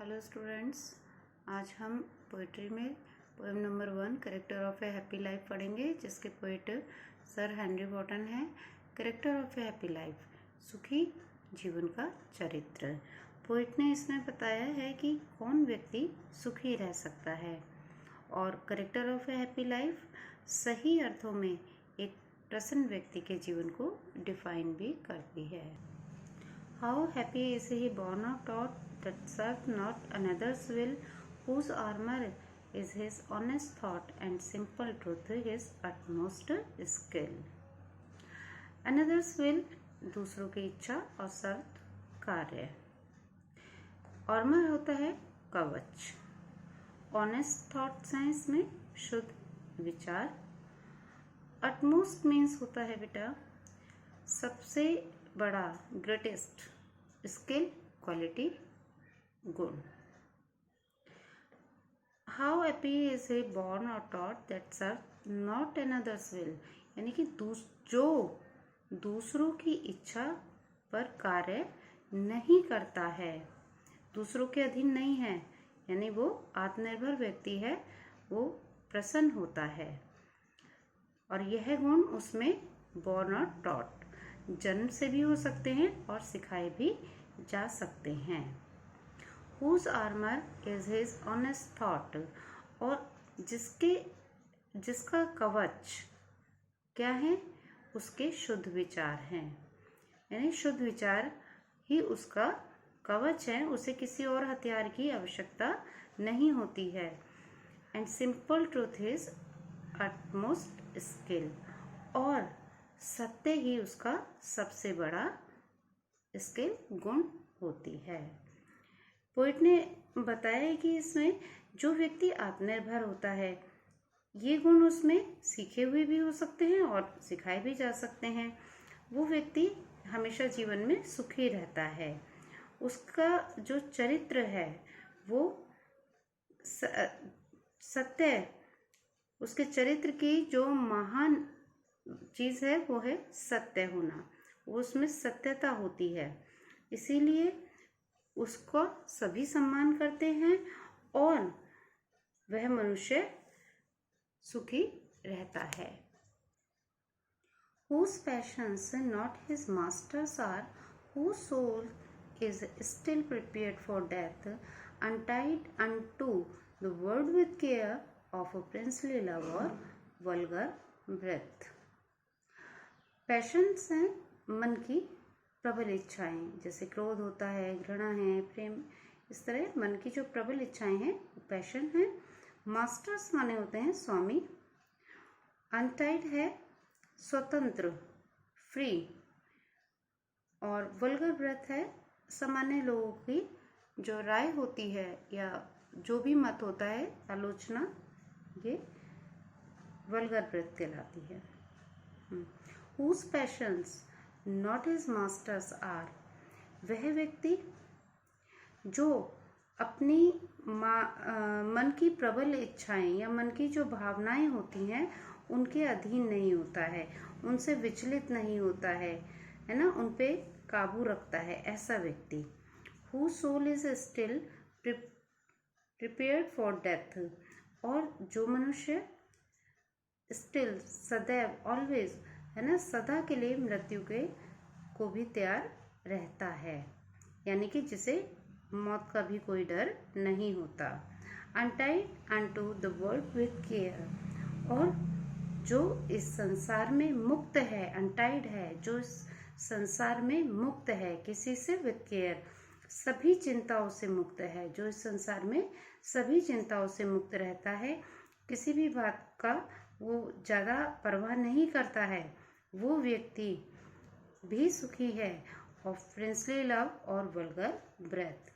Hello students, आज हम poetry में poem number 1 character of A happy life पढ़ेंगे, जिसके पोइट सर हेनरी वॉटन हैं। Character of A happy life, सुखी जीवन का चरित्र। पोइट ने इसमें बताया है कि कौन व्यक्ति सुखी रह सकता है, और character of A happy life सही अर्थों में एक प्रसन्न व्यक्ति के जीवन को डिफाइन भी करती है। How happy is he born or taught that serve not another's will, whose armor is his honest thought and simple truth his utmost skill. Another's will, दूसरों की इच्छा और शर्त कार्य। आर्मर होता है कवच। ऑनेस्ट थॉट्स हैं इसमें, शुद्ध विचार। अटमोस्ट मीन्स होता है बेटा सबसे बड़ा, ग्रेटेस्ट। स्किल, क्वालिटी, गुण। How happy is he born or taught that serve not another's will, यानी कि जो दूसरों की इच्छा पर कार्य नहीं करता है, दूसरों के अधीन नहीं है, यानी वो आत्मनिर्भर व्यक्ति है, वो प्रसन्न होता है। और यह गुण उसमें born और taught, जन्म से भी हो सकते हैं और सिखाए भी जा सकते हैं। Whose armor is his honest thought, और जिसका कवच क्या है, उसके शुद्ध विचार हैं, यानी शुद्ध विचार ही उसका कवच है, उसे किसी और हथियार की आवश्यकता नहीं होती है। And simple truth is utmost skill, और सत्य ही उसका सबसे बड़ा स्किल, गुण होती है। पोइट ने बताया कि इसमें जो व्यक्ति आत्मनिर्भर होता है, ये गुण उसमें सीखे हुए भी हो सकते हैं और सिखाए भी जा सकते हैं। वो व्यक्ति हमेशा जीवन में सुखी रहता है। उसका जो चरित्र है वो सत्य, उसके चरित्र की जो महान चीज़ है वो है सत्य होना, वो उसमें सत्यता होती है, इसीलिए उसको सभी सम्मान करते हैं और वह मनुष्य सुखी रहता है। Whose passions not his masters are, whose soul is still prepared for death, untied unto the world with care of a princely love or vulgar breath. Patience हैं मन की प्रबल इच्छाएं, जैसे क्रोध होता है, घृणा है, प्रेम, इस तरह मन की जो प्रबल इच्छाएं हैं वो पैशन है। मास्टर्स माने होते हैं स्वामी। अनटाइड है स्वतंत्र, फ्री। और वल्गर ब्रेथ है सामान्य लोगों की जो राय होती है या जो भी मत होता है, आलोचना, ये वल्गर ब्रेथ कहलाती है। Whose passions not his masters are, वह व्यक्ति जो अपनी मन की प्रबल इच्छाएं या मन की जो भावनाएं होती हैं उनके अधीन नहीं होता है, उनसे विचलित नहीं होता है ना, उन पे काबू रखता है, ऐसा व्यक्ति। Whose soul is still prepared for death, और जो मनुष्य स्टिल, सदैव, ऑलवेज है ना, सदा के लिए मृत्यु को भी तैयार रहता है, यानी कि जिसे मौत का भी कोई डर नहीं होता। Untied unto the world with care, और जो इस संसार में मुक्त है, अनटाइड है, जो इस संसार में मुक्त है किसी से, विथ केयर, सभी चिंताओं से मुक्त है, जो इस संसार में सभी चिंताओं से मुक्त रहता है, किसी भी बात का वो ज़्यादा परवाह नहीं करता है, वो व्यक्ति भी सुखी है। और प्रिंसली लव और वल्गर ब्रेथ,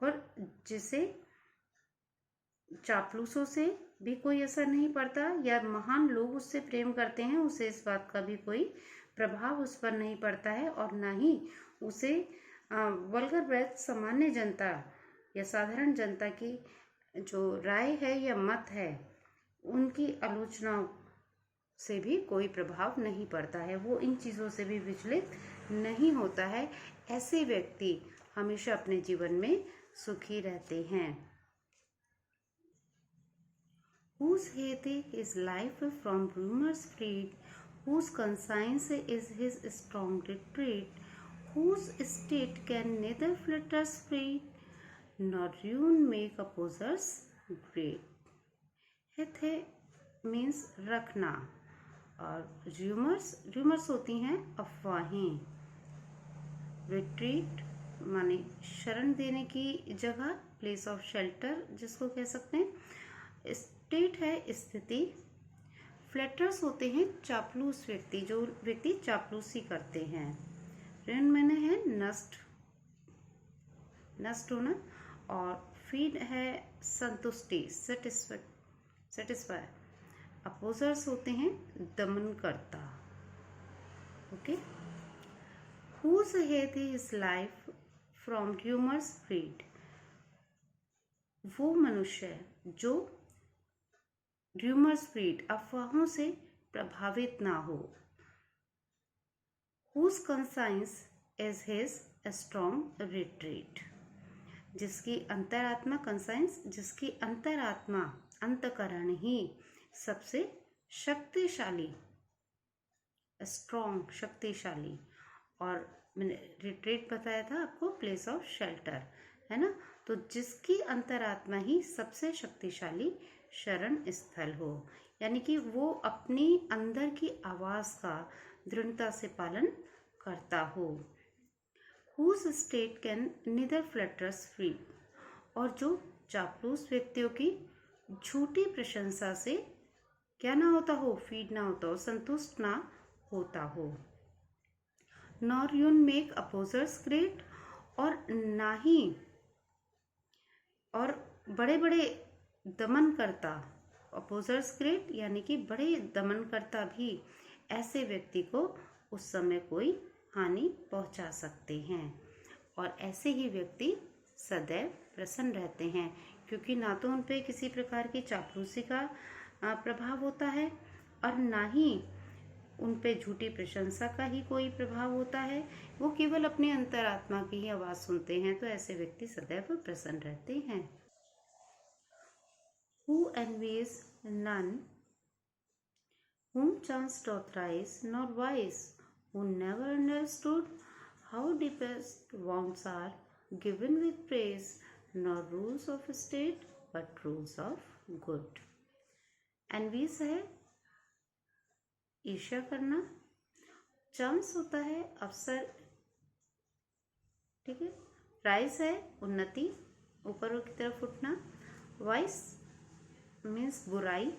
और जिसे चापलूसों से भी कोई असर नहीं पड़ता, या महान लोग उससे प्रेम करते हैं, उसे इस बात का भी कोई प्रभाव उस पर नहीं पड़ता है, और ना ही उसे वल्गर ब्रेथ, सामान्य जनता या साधारण जनता की जो राय है या मत है, उनकी आलोचना से भी कोई प्रभाव नहीं पड़ता है, वो इन चीज़ों से भी विचलित नहीं होता है। ऐसे व्यक्ति हमेशा अपने जीवन में सुखी रहते हैं। Whose health is life from rumors freed, whose conscience is his strong retreat, whose state can neither flatters feed, nor ruin make opposers great. Heath means रखना, और रूमर्स होती हैं अफवाहें। रिट्रीट माने शरण देने की जगह, प्लेस ऑफ शेल्टर जिसको कह सकते हैं। स्टेट है स्थिति। फ्लैटर्स होते हैं चापलूस व्यक्ति, जो व्यक्ति चापलूसी करते हैं। ऋण मैंने है नष्ट होना, और फीड है संतुष्टि, सेटिस्फाई। अपोजर्स होते हैं दमनकर्ता। Okay. Whose hath his life from rumors freed, वो मनुष्य जो rumors freed अफवाहों से प्रभावित ना हो। Whose conscience is his strong retreat, जिसकी अंतरात्मा conscience, जिसकी अंतरात्मा अंतकरण ही सबसे शक्तिशाली, स्ट्रॉन्ग शक्तिशाली, और मैंने रिट्रीट बताया था आपको, प्लेस ऑफ शेल्टर, है ना। तो जिसकी अंतरात्मा ही सबसे शक्तिशाली शरण स्थल हो, यानी कि वो अपनी अंदर की आवाज का दृढ़ता से पालन करता हो। Whose state can neither flatters feed, और जो चापलूस व्यक्तियों की झूठी प्रशंसा से क्या ना होता हो, फीड ना होता हो, संतुष्ट ना होता हो। Nor you make opposers great, और ना ही, और बड़े बड़े दमनकर्ता, अपोजर्स ग्रेट यानी कि बड़े दमनकर्ता भी ऐसे व्यक्ति को उस समय कोई हानि पहुंचा सकते हैं। और ऐसे ही व्यक्ति सदैव प्रसन्न रहते हैं, क्योंकि ना तो उन पे किसी प्रकार की चापलूसी का प्रभाव होता है, और ना ही उन पे झूठी प्रशंसा का ही कोई प्रभाव होता है। वो केवल अपनी अंतरात्मा की ही आवाज सुनते हैं। तो ऐसे व्यक्ति सदैव प्रसन्न रहते हैं। Who envies none, whom chance doth rise, nor wise, who never understood how deepest wants are given with praise, nor rules of state but rules of good. Envies है ईर्ष्या करना, चांस होता है अवसर, ठीक है। राइज है उन्नति, ऊपर की तरफ उठना। वाइस मीन्स बुराई।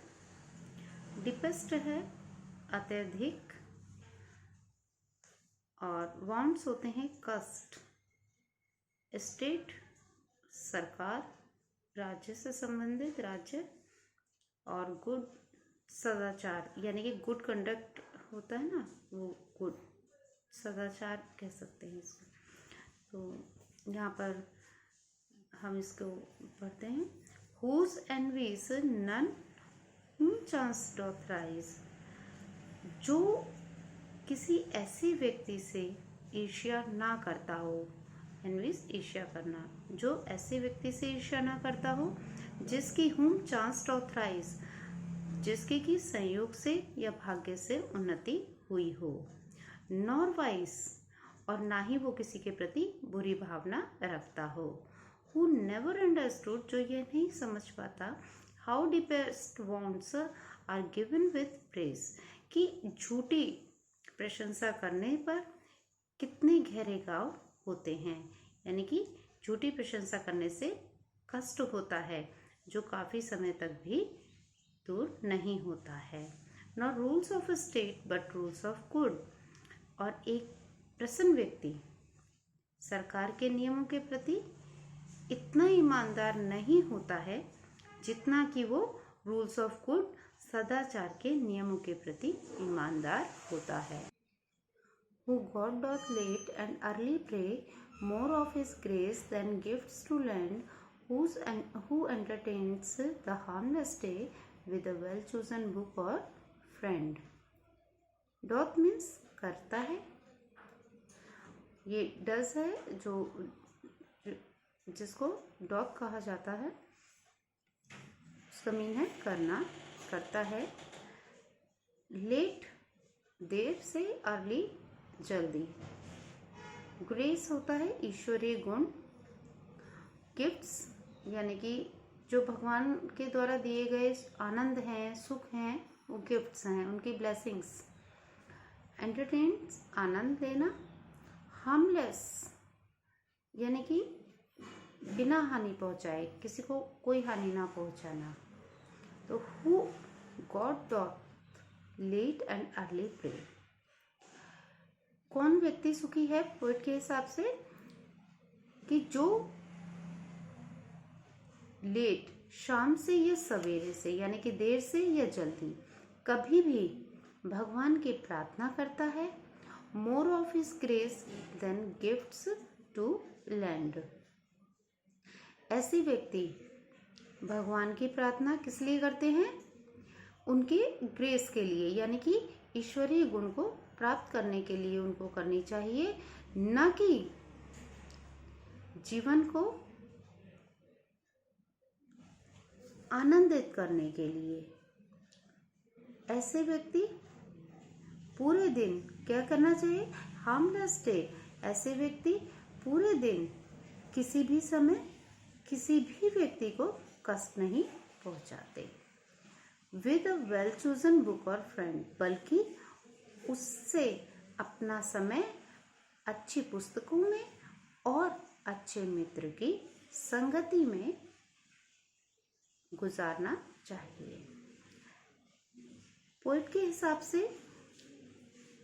डिपेस्ट है अत्यधिक, और वांट्स होते हैं कष्ट। स्टेट सरकार, राज्य से संबंधित, राज्य। और गुड सदाचार, यानी कि गुड कंडक्ट होता है ना, वो गुड सदाचार कह सकते हैं इसको। तो यहाँ पर हम इसको पढ़ते हैं। Whose envies none, whom chance doth rise, जो किसी ऐसे व्यक्ति से ईर्ष्या ना करता हो। एनवीज ईर्ष्या करना, जो ऐसे व्यक्ति से ईर्ष्या ना करता हो जिसकी whom chance doth rise, जिसके की संयोग से या भाग्य से उन्नति हुई हो। नॉर वाइस, और ना ही वो किसी के प्रति बुरी भावना रखता हो। हु नेवर अंडरस्टूड, जो ये नहीं समझ पाता, how deepest wants are given with praise, कि झूठी प्रशंसा करने पर कितने गहरे घाव होते हैं। यानी कि झूठी प्रशंसा करने से कष्ट होता है, जो काफी समय तक भी दूर नहीं होता है। Not rules of state but rules of good, और एक प्रसन्न व्यक्ति सरकार के नियमों के प्रति इतना ईमानदार नहीं होता है जितना कि वो रूल्स ऑफ गुड, सदाचार के नियमों के प्रति ईमानदार होता है। Who God doth late and early pray, more of his grace than gifts to lend, who entertains the harmless day with a well chosen book or friend. Doth means करता है, ये डज है जो जिसको डॉग कहा जाता है, उसका मीन है करना, करता है। लेट देर से, अर्ली जल्दी। ग्रेस होता है ईश्वरीय गुण। गिफ्ट्स यानी कि जो भगवान के द्वारा दिए गए आनंद हैं, सुख हैं, वो गिफ्ट्स हैं, उनकी ब्लेसिंग्स। एंटरटेन्स आनंद लेना। हार्मलेस यानी कि बिना हानि पहुंचाए, किसी को कोई हानि ना पहुंचाना। तो who god doth late and early pray. कौन व्यक्ति सुखी है पोएट के हिसाब से? कि जो लेट, शाम से या सवेरे से, यानी कि देर से या जल्दी, कभी भी भगवान की प्रार्थना करता है। More of his grace than gifts to lend. ऐसे व्यक्ति भगवान की प्रार्थना किस लिए करते हैं? उनके ग्रेस के लिए, यानी कि ईश्वरीय गुण को प्राप्त करने के लिए उनको करनी चाहिए, न कि जीवन को आनंदित करने के लिए। ऐसे व्यक्ति पूरे दिन क्या करना चाहिए? Harmless day. ऐसे व्यक्ति पूरे दिन किसी भी समय किसी भी व्यक्ति को कष्ट नहीं पहुंचाते। With a well chosen book और फ्रेंड, बल्कि उससे अपना समय अच्छी पुस्तकों में और अच्छे मित्र की संगति में गुजारना चाहिए। पोएट के हिसाब से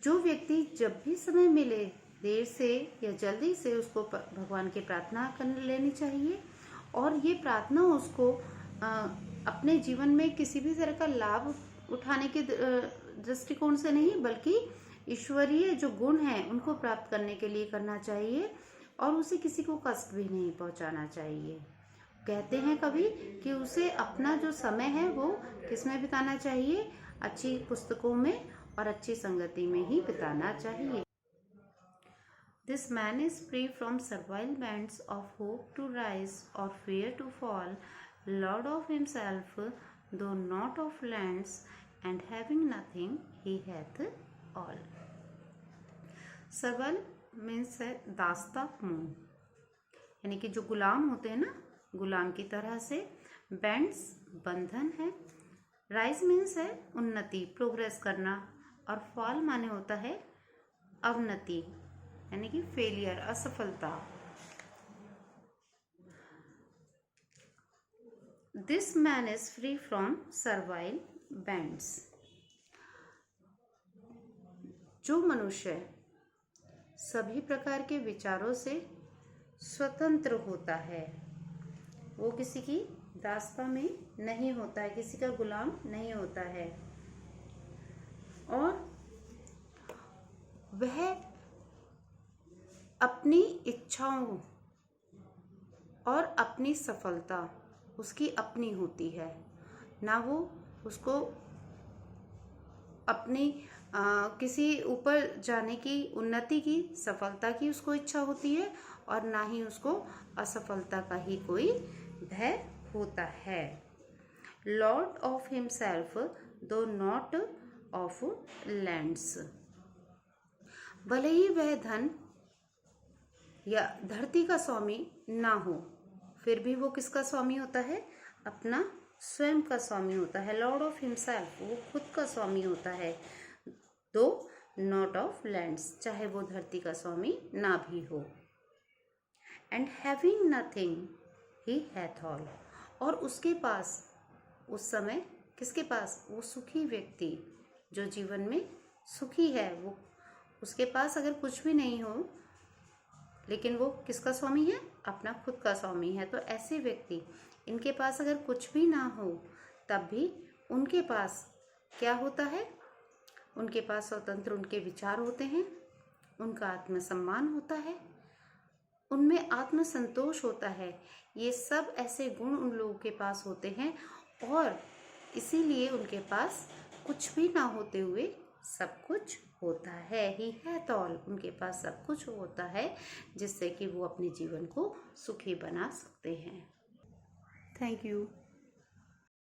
जो व्यक्ति जब भी समय मिले, देर से या जल्दी से, उसको भगवान की प्रार्थना कर लेनी चाहिए। और ये प्रार्थना उसको अपने जीवन में किसी भी तरह का लाभ उठाने के दृष्टिकोण से नहीं, बल्कि ईश्वरीय जो गुण हैं उनको प्राप्त करने के लिए करना चाहिए, और उसे किसी को कष्ट भी नहीं पहुंचाना चाहिए। कहते हैं कवि कि उसे अपना जो समय है वो किसमें बिताना चाहिए? अच्छी पुस्तकों में और अच्छी संगति में ही बिताना चाहिए। This man is free from servile bands of hope to rise or fear to fall, lord of himself, though not of lands, and having nothing, he hath all. सर्वल means है दास्ता मुंह, यानी कि जो गुलाम होते हैं ना, गुलाम की तरह से। बैंड्स बंधन है। राइज मीन्स है उन्नति, प्रोग्रेस करना। और फॉल माने होता है अवनति, यानी कि फेलियर, असफलता। This man is free from servile bands. जो मनुष्य सभी प्रकार के विचारों से स्वतंत्र होता है, वो किसी की दास्ता में नहीं होता है, किसी का गुलाम नहीं होता है, और वह अपनी इच्छाओं और अपनी सफलता उसकी अपनी होती है। ना वो उसको अपनी किसी ऊपर जाने की, उन्नति की, सफलता की उसको इच्छा होती है, और ना ही उसको असफलता का ही कोई भय होता है। लॉर्ड ऑफ हिमसेल्फ दो नॉट ऑफ लैंड्स। भले ही वह धन या धरती का स्वामी ना हो, फिर भी वो किसका स्वामी होता है? अपना स्वयं का स्वामी होता है। लॉर्ड ऑफ हिमसेल्फ, वो खुद का स्वामी होता है। दो नॉट ऑफ लैंड्स, चाहे वो धरती का स्वामी ना भी हो। And having nothing he hath all, और उसके पास उस समय किसके पास? वो सुखी व्यक्ति जो जीवन में सुखी है, वो उसके पास अगर कुछ भी नहीं हो, लेकिन वो किसका स्वामी है? अपना खुद का स्वामी है। तो ऐसे व्यक्ति, इनके पास अगर कुछ भी ना हो, तब भी उनके पास क्या होता है? उनके पास स्वतंत्र उनके विचार होते हैं, उनका आत्मसम्मान होता है, उनमें आत्मसंतोष होता है। ये सब ऐसे गुण उन लोगों के पास होते हैं, और इसीलिए उनके पास कुछ भी ना होते हुए सब कुछ होता है ही हैथ ऑल, उनके पास सब कुछ होता है जिससे कि वो अपने जीवन को सुखी बना सकते हैं। Thank you.